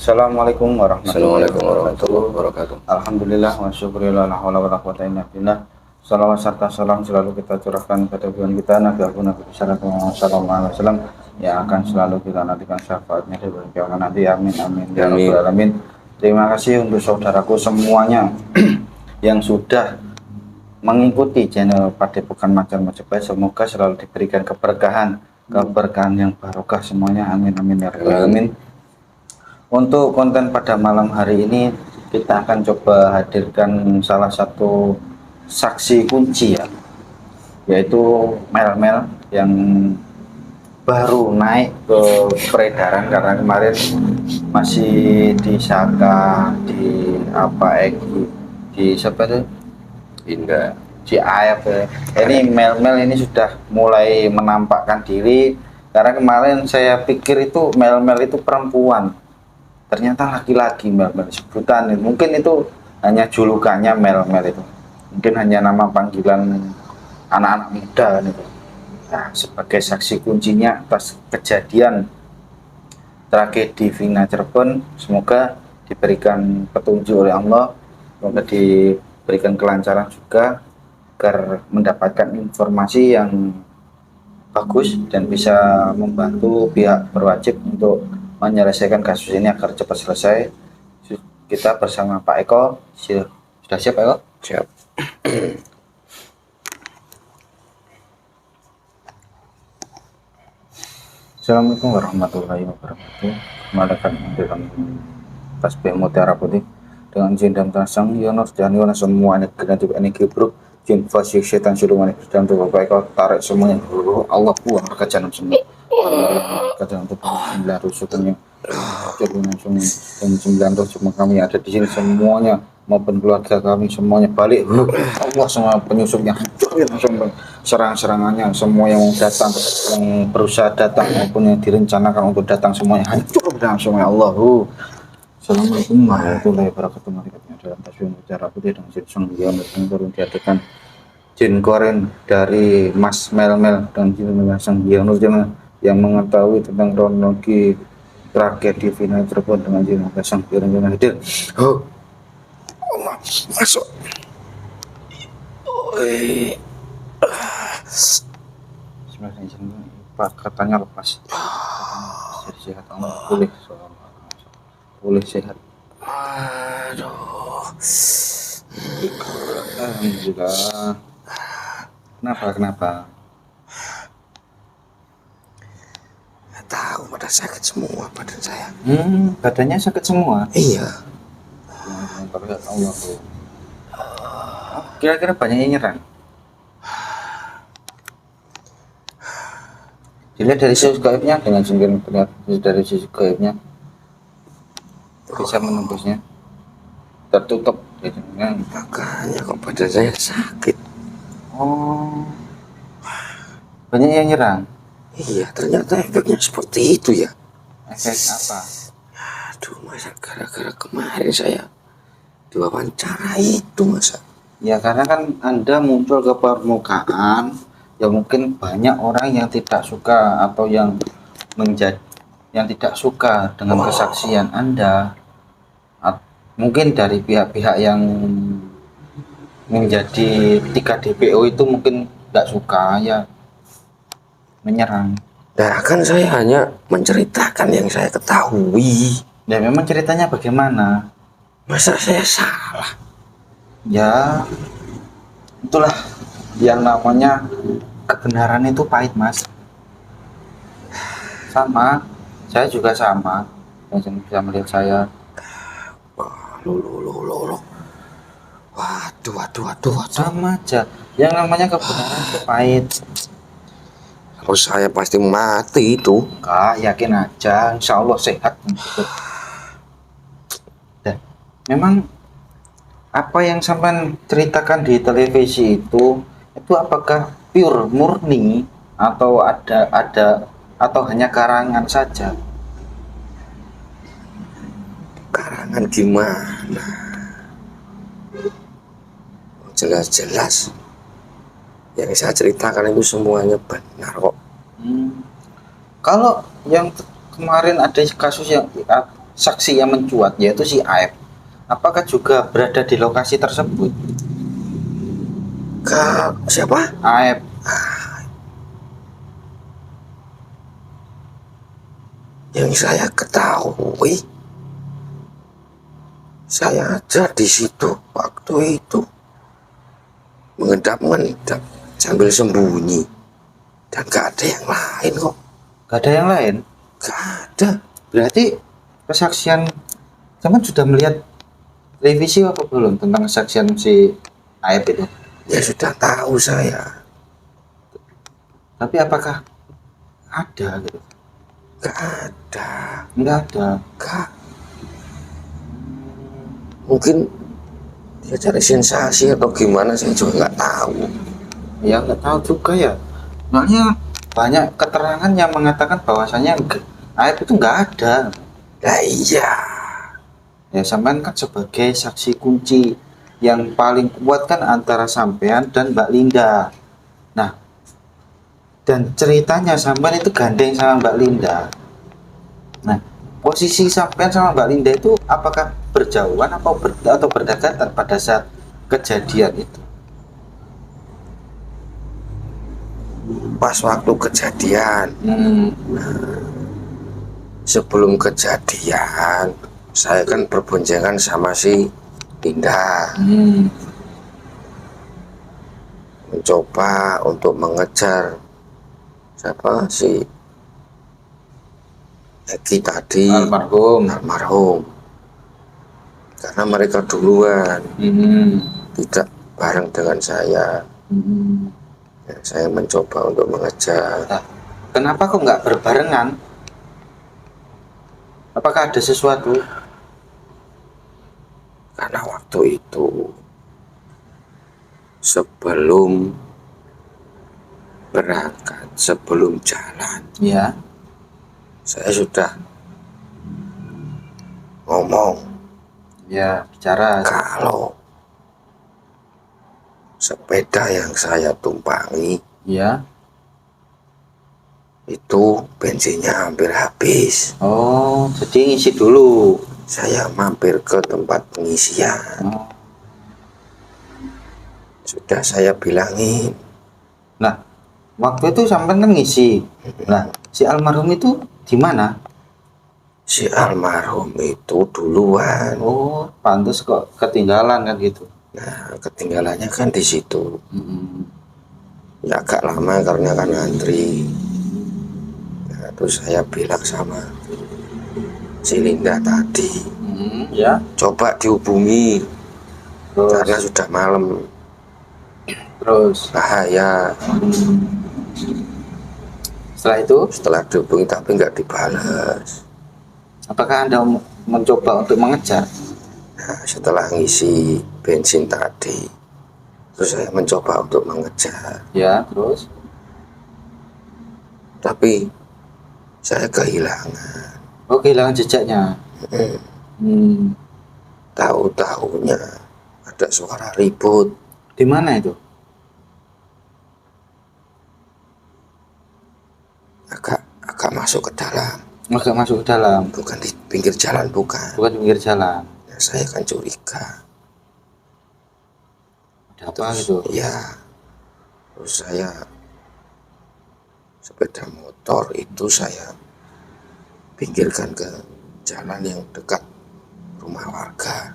Assalamualaikum warahmatullahi Assalamualaikum warahmatullahi wabarakatuh. wabarakatuh. Alhamdulillah wa syukurillah la haula wala quwwata illa billah. Salawat serta salam selalu kita curahkan kepada Tuhan kita Nabi sallallahu alaihi wasallam yang akan selalu kita nantikan syafaatnya di hari kiamat nanti. Amin amin ya rabbal alamin. Terima kasih untuk saudaraku semuanya yang sudah mengikuti channel Padepokan Macan Majapahit. Semoga selalu diberikan keberkahan yang barokah semuanya. Amin amin ya rabbal alamin. Untuk konten pada malam hari ini kita akan coba hadirkan salah satu saksi kunci ya, yaitu Mel yang baru naik ke peredaran karena kemarin masih disangka di apa di siapa itu Indah si Ayap ya. Ini Mel ini sudah mulai menampakkan diri karena kemarin saya pikir itu Mel itu perempuan, ternyata laki-laki. Mel sebutan mungkin itu hanya julukannya Mel itu, mungkin hanya nama panggilan anak-anak muda itu. Nah, sebagai saksi kuncinya atas kejadian tragedi Vina Cirebon, semoga diberikan petunjuk oleh Allah, semoga diberikan kelancaran juga agar mendapatkan informasi yang bagus dan bisa membantu pihak berwajib untuk menyelesaikan kasus ini agar cepat selesai. Kita bersama Pak Eko. Sudah siap Pak Eko? siap. Assalamualaikum warahmatullahi wabarakatuh. Kembali dalam tasbih mutiara putih dengan jin dan tasang Yonos dan Yonos semuanya negatif energi buruk, jin fasik setan siluman dan tuh Bapak Eko tarik semuanya. Allah buang ke jahanam semua. Kadang untuk 9 rusukannya dan 9 rusuk kami ada di sini semuanya maupun keluarga kami semuanya balik. Allah semua penyusupnya langsung serang-serangannya, semua yang datang, yang berusaha datang maupun yang direncanakan untuk datang semuanya hancur langsung ya Allah. Assalamualaikum warahmatullahi wabarakatuh. Mari kita dalam tasbih mutiara putih dengan jin sang yang turun diadakan jin koren dari Mas Mel dan jin sang yang mengetahui tentang kronologi tragedi Vina Cirebon dengan jin sang yang hadir. Allah masuk. Pak katanya lepas. Sehat Allah boleh sehat. Aduh. Alhamdulillah. Kenapa? Nggak tahu, pada sakit semua badan saya. Badannya sakit semua. Iya. Allah tuh. Kira-kira banyak yang nyerang. Dilihat dari sisi gaibnya dengan sungguh terlihat dari sisi gaibnya bisa menembusnya tertutup. Makanya kok badan saya sakit. Oh, banyak yang nyerang. Iya, ternyata efeknya seperti itu ya. Efek apa? Aduh, masa gara-gara kemarin saya diwawancara itu masa. Ya karena kan Anda muncul ke permukaan, ya mungkin banyak orang yang tidak suka atau yang tidak suka dengan kesaksian Anda. Mungkin dari pihak-pihak yang menjadi 3 DPO itu mungkin tidak suka ya menyerang. Nah, kan saya hanya menceritakan yang saya ketahui. Ya memang ceritanya bagaimana? Masa saya salah? Ya itulah yang namanya kebenaran itu pahit, Mas. Sama, saya juga sama. Yang bisa melihat saya. Loh. Waduh. Sama aja. Yang namanya kebenaran itu pahit. Kalau saya pasti mati itu. Kak, yakin aja, insya Allah sehat. Dan memang apa yang sampai ceritakan di televisi itu apakah pure murni atau ada atau hanya karangan saja? Karangan gimana? Jelas-jelas yang saya ceritakan itu semuanya benar kok. Kalau yang kemarin ada kasus yang saksi yang mencuat yaitu si Aep, apakah juga berada di lokasi tersebut? Siapa? Aep. Yang saya ketahui, saya aja di situ waktu itu mengendap-mengendap sambil sembunyi, dan gak ada yang lain kok. Gak ada yang lain? Gak ada. Berarti kesaksian teman sudah melihat revisi apa belum tentang kesaksian si Aep itu? Ya sudah tahu saya. Tapi apakah ada gitu? Gak ada. Enggak ada. Gak. Mungkin dia cari sensasi atau gimana, saya juga nggak tahu. Ya nggak tahu juga ya. Soalnya banyak keterangan yang mengatakan bahwasanya Aep itu nggak ada. Nah iya. Ya sampean kan sebagai saksi kunci yang paling kuat kan antara sampean dan Mbak Linda. Nah, dan ceritanya sampean itu gandeng sama Mbak Linda. Nah, posisi sampean sama Mbak Linda itu apakah berjauhan atau berdekatan pada saat kejadian itu? Pas waktu kejadian, sebelum kejadian, saya kan berboncengan sama si Linda, mencoba untuk mengejar siapa si Eki tadi, almarhum, karena mereka duluan, tidak bareng dengan saya. Ya, saya mencoba untuk mengejar. Nah, kenapa kok nggak berbarengan? Apakah ada sesuatu? Karena waktu itu sebelum berangkat, sebelum jalan, Ya. saya sudah ngomong, Ya, bicara. kalau sepeda yang saya tumpangi Ya. itu bensinnya hampir habis. Oh, jadi ngisi dulu. Saya mampir ke tempat pengisian. Oh. Sudah saya bilangin. Nah, waktu itu sampai kan ngisi. Nah, si almarhum itu di mana? Si almarhum itu duluan. Oh, pantas kok ketinggalan kan gitu. Nah, ketinggalannya kan di situ. Ya agak lama karena kan antri. Nah, terus saya bilang sama si Linda tadi, Ya. coba dihubungi, Terus, karena sudah malam, terus bahaya. setelah itu, Setelah dihubungi tapi nggak dibalas. apakah Anda mencoba untuk mengejar? Nah, setelah ngisi bensin tadi, terus saya mencoba untuk mengejar, Ya, terus. tapi saya kehilangan. Oh, kehilangan jejaknya. Tahu-tahunya ada suara ribut. Di mana itu? Agak masuk ke dalam, Agak masuk ke dalam. bukan di pinggir jalan, bukan. Bukan di pinggir jalan. Nah, saya kan curiga. Ada apa gitu? Ya, terus saya sepeda motor itu saya pinggirkan ke jalan yang dekat rumah warga.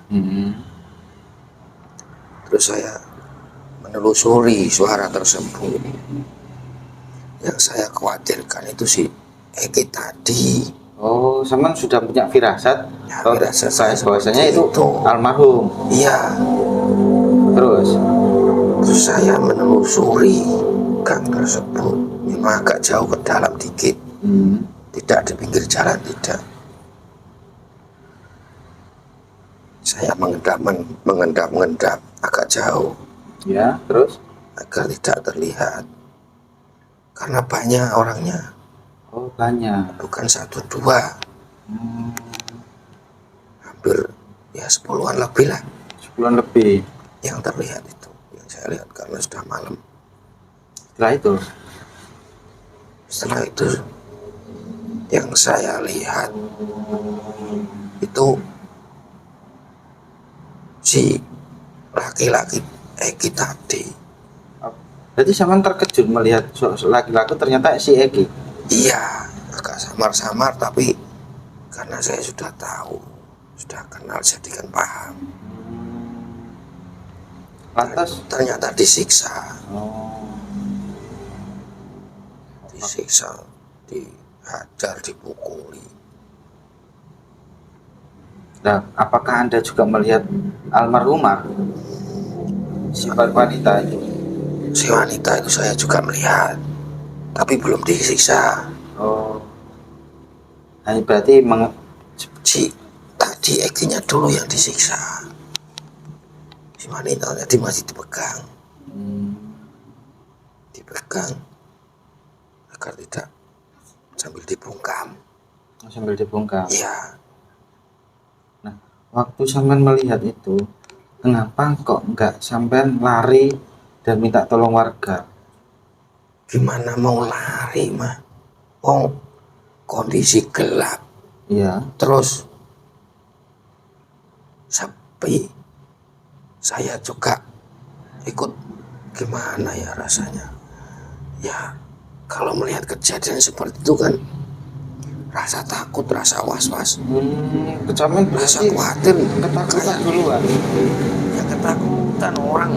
Terus saya menelusuri suara tersebut. Yang saya khawatirkan itu si Eki tadi. Oh, Saman sudah punya firasat. Ya, Oh, firasat saya saya bahwasanya seperti itu itu. almarhum. Iya, Terus, terus saya menelusuri gang tersebut. Memang agak jauh ke dalam dikit. Tidak di pinggir jalan, tidak. Saya mengendap agak jauh ya, terus. agar tidak terlihat. Karena banyak orangnya, Oh, banyak. bukan 1-2, hampir ya 10-an lebih lah 10-an lebih. yang terlihat itu, yang saya lihat karena sudah malam. Setelah itu, Setelah itu yang saya lihat itu si laki-laki Egi tadi. Berarti sampean terkejut melihat laki-laki ternyata si Egi. Iya, agak samar-samar, tapi karena saya sudah tahu, sudah kenal, jadi kan paham. Lantas Ternyata disiksa, oh, disiksa, dihajar, dipukuli. nah, apakah Anda juga melihat almarhumah si wanita itu? Si wanita itu saya juga melihat, tapi belum disiksa. Oh, nah, berarti Si tadi Eginya dulu yang disiksa. Si wanita tadi masih dipegang, dipegang agar tidak sambil dibungkam. sambil dibungkam. Iya, Nah, waktu sampean melihat itu, kenapa kok nggak sampean lari dan minta tolong warga? gimana mau lari mah? Oh, kondisi gelap, Iya. terus sepi. Saya juga ikut, gimana ya rasanya? Ya, kalau melihat kejadian seperti itu kan rasa takut, rasa was-was, Kecaman rasa berarti khawatir, ketakutan duluan. ya ketakutan orang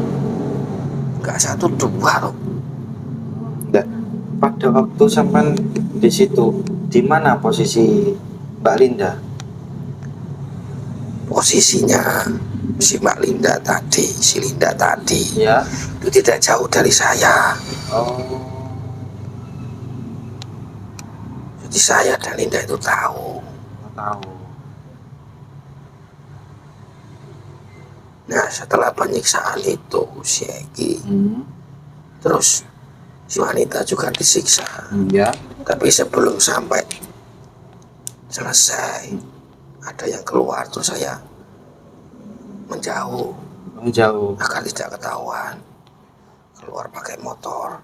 nggak satu dua loh. Nah, pada waktu sampean di situ, di mana posisi Mbak Linda? Posisinya si Mbak Linda tadi, si Linda tadi Ya. itu tidak jauh dari saya. Oh. Jadi saya dan Linda itu tahu. Tahu. Nah, setelah penyiksaan itu si Egi, terus si wanita juga disiksa. Ya. Tapi sebelum sampai selesai, ada yang keluar, terus saya menjauh Menjauh. agar tidak ketahuan. Keluar pakai motor,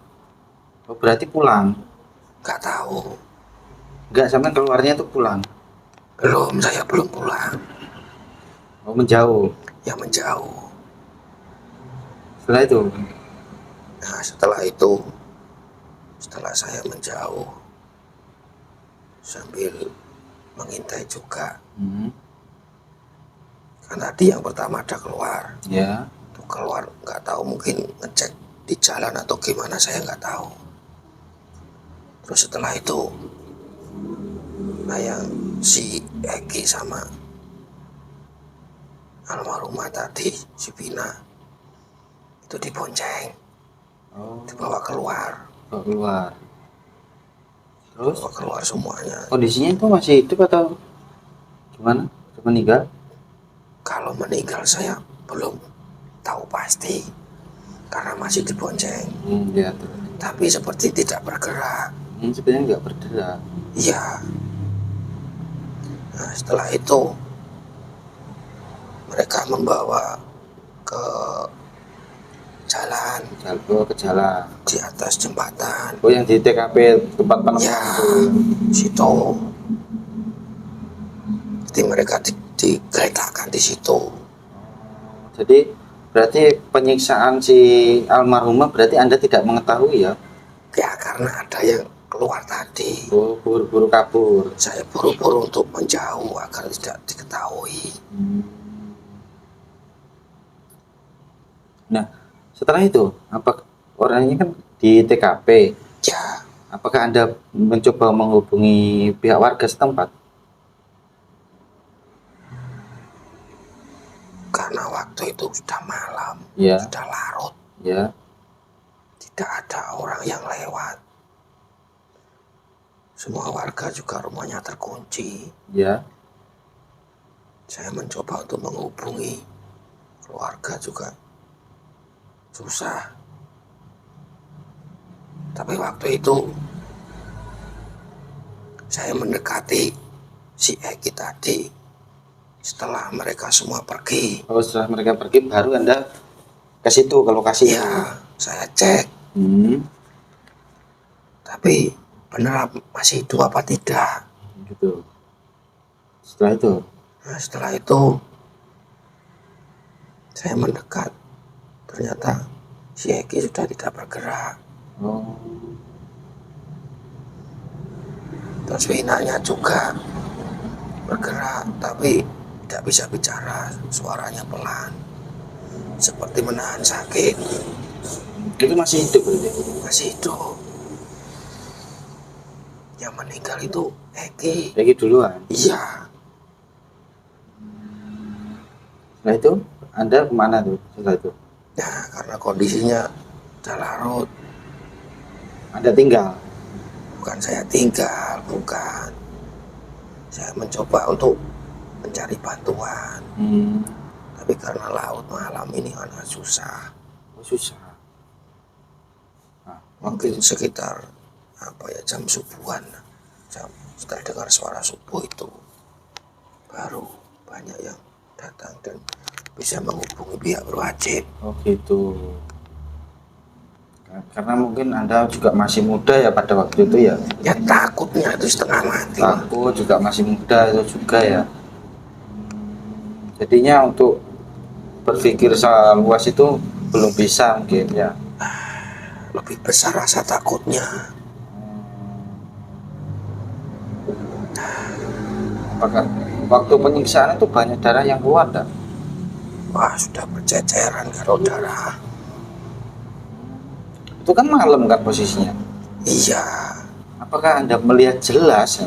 Oh, berarti pulang. nggak tahu. Enggak, sampean keluarnya itu pulang. Belum, saya belum pulang. Oh, menjauh. Ya menjauh. Setelah itu, Nah, setelah itu, setelah saya menjauh sambil mengintai juga, kan tadi yang pertama ada keluar, ya. tuh keluar nggak tahu, mungkin ngecek di jalan atau gimana, saya nggak tahu. Terus setelah itu, nah yang si Egi sama almarhumah tadi, si Vina, itu dibonceng, Oh, dibawa keluar, keluar. Terus dibawa keluar semuanya. kondisinya itu masih hidup atau gimana? Sudah meninggal? Kalau meninggal saya belum tahu pasti, karena masih dibonceng. Ya, terus. Tapi seperti tidak bergerak. Sebenarnya nggak bergerak. Iya. Nah, setelah itu mereka membawa ke jalan, Ke jalan. di atas jembatan. Oh, yang di TKP tempat penemuan Ya, itu. situ. Jadi mereka digeletakkan di situ. Jadi berarti penyiksaan si almarhumah berarti Anda tidak mengetahui ya? Ya, karena ada yang keluar tadi. Oh, buru-buru kabur. Saya buru-buru untuk menjauh agar tidak diketahui. Nah, setelah itu apa orangnya kan di TKP? Ya, Apakah Anda mencoba menghubungi pihak warga setempat? karena waktu itu sudah malam, Ya. sudah larut, Ya. tidak ada orang yang lewat. Semua warga juga rumahnya terkunci. Ya. Saya mencoba untuk menghubungi keluarga juga susah. Tapi waktu itu saya mendekati si Egi tadi. Setelah mereka semua pergi, Oh, setelah mereka pergi baru Anda ke situ ke lokasi. ya saya cek. Tapi benar masih hidup apa tidak? Gitu. Setelah itu, Nah, setelah itu saya mendekat, ternyata si Eki sudah tidak bergerak. Oh, Terus Winanya juga bergerak, tapi tidak bisa bicara, suaranya pelan, seperti menahan sakit. itu masih hidup berarti? Masih hidup. Yang meninggal itu Eki. Lagi duluan. Iya. Nah itu Anda kemana tuh setelah itu? Nah, karena kondisinya sudah larut. Anda tinggal? Bukan saya tinggal, bukan. Saya mencoba untuk mencari bantuan. Tapi karena laut malam ini kan susah. Oh, susah. Nah, Mungkin sekitar jam subuhan. Setelah dengar suara subuh itu, baru banyak yang datang dan bisa menghubungi pihak berwajib. oh gitu. Karena mungkin Anda juga masih muda ya pada waktu itu ya? Ya takutnya itu setengah mati. Aku juga masih muda itu juga ya. Jadinya untuk berpikir soal luas itu belum bisa mungkin ya. Lebih besar rasa takutnya. Apakah waktu penyiksaan itu banyak darah yang keluar tak? Wah, sudah berceceran kalau darah. Itu kan malam kan posisinya. Iya, Apakah Anda melihat jelas?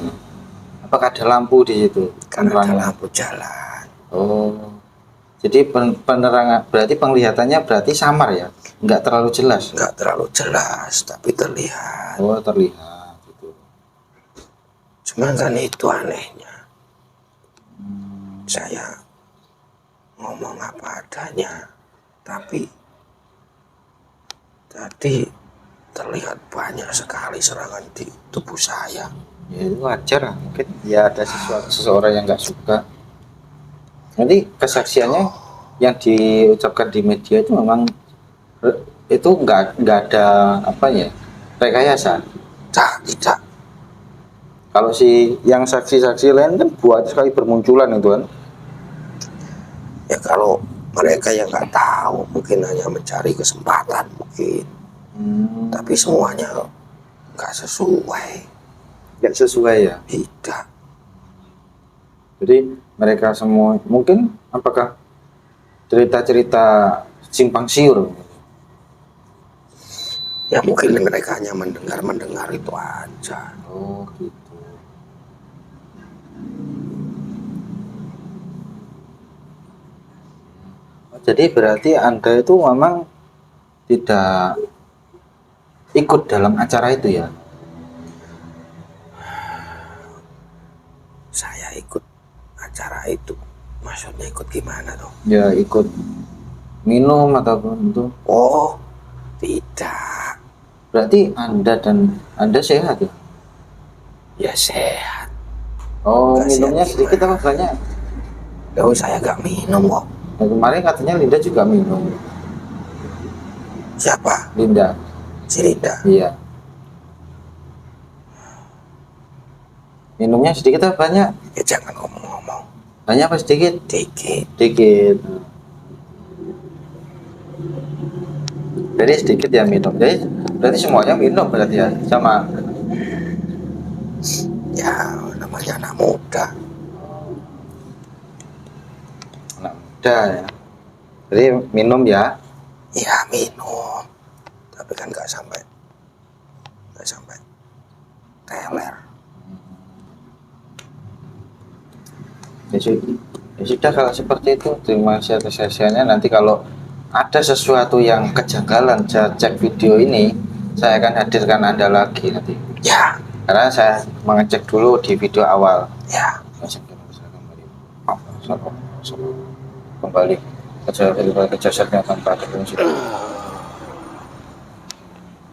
Apakah ada lampu di situ? kan ada Penerangan? lampu jalan. Oh, jadi penerangan berarti penglihatannya berarti samar ya? Nggak terlalu jelas? Nggak terlalu jelas, tapi terlihat. Oh, terlihat gitu. Cuma kan itu anehnya. Saya ngomong apa adanya, tapi tadi terlihat banyak sekali serangan di tubuh saya. Ya itu wajar lah. Mungkin ya ada seseorang yang nggak suka. Nanti kesaksiannya yang diucapkan di media itu memang itu nggak ada apa ya rekayasa. Tidak. Kalau si yang saksi-saksi lain kan buat sekali bermunculan itu kan. Ya kalau mereka yang nggak tahu, mungkin hanya mencari kesempatan mungkin. Tapi semuanya nggak sesuai. Nggak sesuai ya. Tidak. Jadi mereka semua mungkin apakah cerita-cerita simpang siur? Ya mungkin mereka hanya mendengar itu aja. Oh gitu. Jadi berarti Anda itu memang tidak ikut dalam acara itu ya? Saya ikut acara itu. Maksudnya ikut gimana dong? Ya ikut minum ataupun itu. Oh, tidak. Berarti Anda sehat ya? Ya sehat. Oh, Nggak minumnya sehat sedikit gimana? apa banyak? Oh, saya nggak minum kok. Nah, kemarin katanya Linda juga minum. Siapa? Linda. Si Linda. Iya. Minumnya sedikit apa banyak? Ya jangan ngomong-ngomong. Banyak apa sedikit? Dikit. Sedikit. Jadi sedikit ya minum. Jadi berarti semuanya minum berarti ya sama. Ya namanya anak muda. Anak muda ya. Jadi minum ya. Ya minum. Tapi kan nggak sampai teler. Ya sudah kalau seperti itu terima kasih atas sesiannya. Nanti kalau ada sesuatu yang kejanggalan saya cek video ini, saya akan hadirkan Anda lagi nanti. Ya. Karena saya mengecek dulu di video awal. Ya. Kembali ke jasadnya tanpa ada fungsi.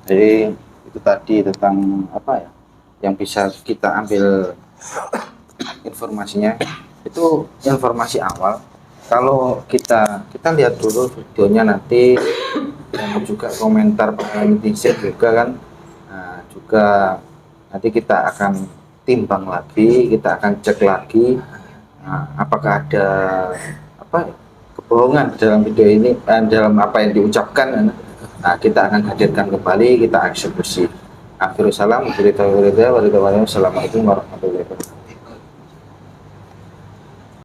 Jadi itu tadi tentang apa ya yang bisa kita ambil informasinya, itu informasi awal. Kalau kita lihat dulu videonya nanti dan juga komentar netizen juga kan. Nah, juga nanti kita akan timbang lagi, kita akan cek lagi Nah, apakah ada apa kebohongan dalam video ini, dalam apa yang diucapkan? Nah, kita akan hadirkan kembali, kita eksekusi. Akhirul salam, wassalamualaikum warahmatullahi wabarakatuh.